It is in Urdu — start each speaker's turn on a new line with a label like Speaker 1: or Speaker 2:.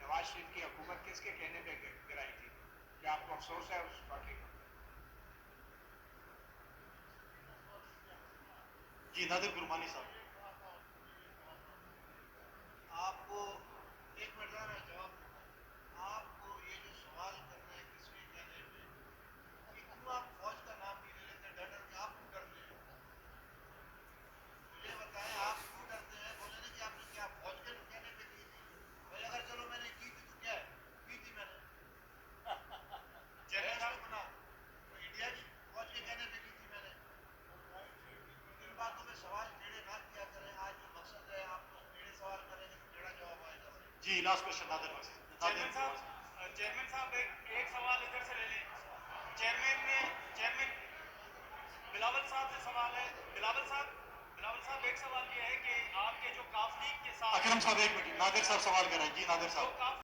Speaker 1: نواز شریف کی حکومت کس کے کہنے پہ گرائی تھی؟ کیا آپ کو افسوس ہے اس واقعے کا؟
Speaker 2: جی نادر گرمانی صاحب.
Speaker 3: آپ کو ایک منٹ ذرا جواب دوں. آپ کو یہ جو سوال کر رہے ہیں کس کے کہنے پہ، کہ کیوں آپ فوج کا نام نہیں لے لیتے ڈر ڈر کے؟ آپ کیوں ڈرتے ہیں؟ مجھے بتائیں آپ کیوں ڈرتے ہیں؟ بولے نا کہ آپ نے کیا فوج کے کہنے پہ کی تھی؟ بھائی اگر چلو میں نے کی تھی تو کیا ہے، کی تھی میں نے بنا انڈیا کی فوج کے کہنے پہ کی تھی میں نے. ان باتوں میں سوال ٹیڑھے نہ کیا کریں. آج جو مقصد ہے آپ ٹیڑھے سوال کریں گے تو ٹیڑھا جواب آئے گا.
Speaker 2: جی لاسٹ کوشچن نادر بھائی.
Speaker 4: چیئرمین صاحب ایک سوال ادھر سے لے لیں. چیئرمین بلاول صاحب سے سوال ہے. بلاول صاحب ایک سوال یہ ہے کہ آپ کے جو کاف لیگ کے ساتھ
Speaker 2: اکرم صاحب ایک منٹ. نادر صاحب سوال کر رہے ہیں. جی نادر صاحب.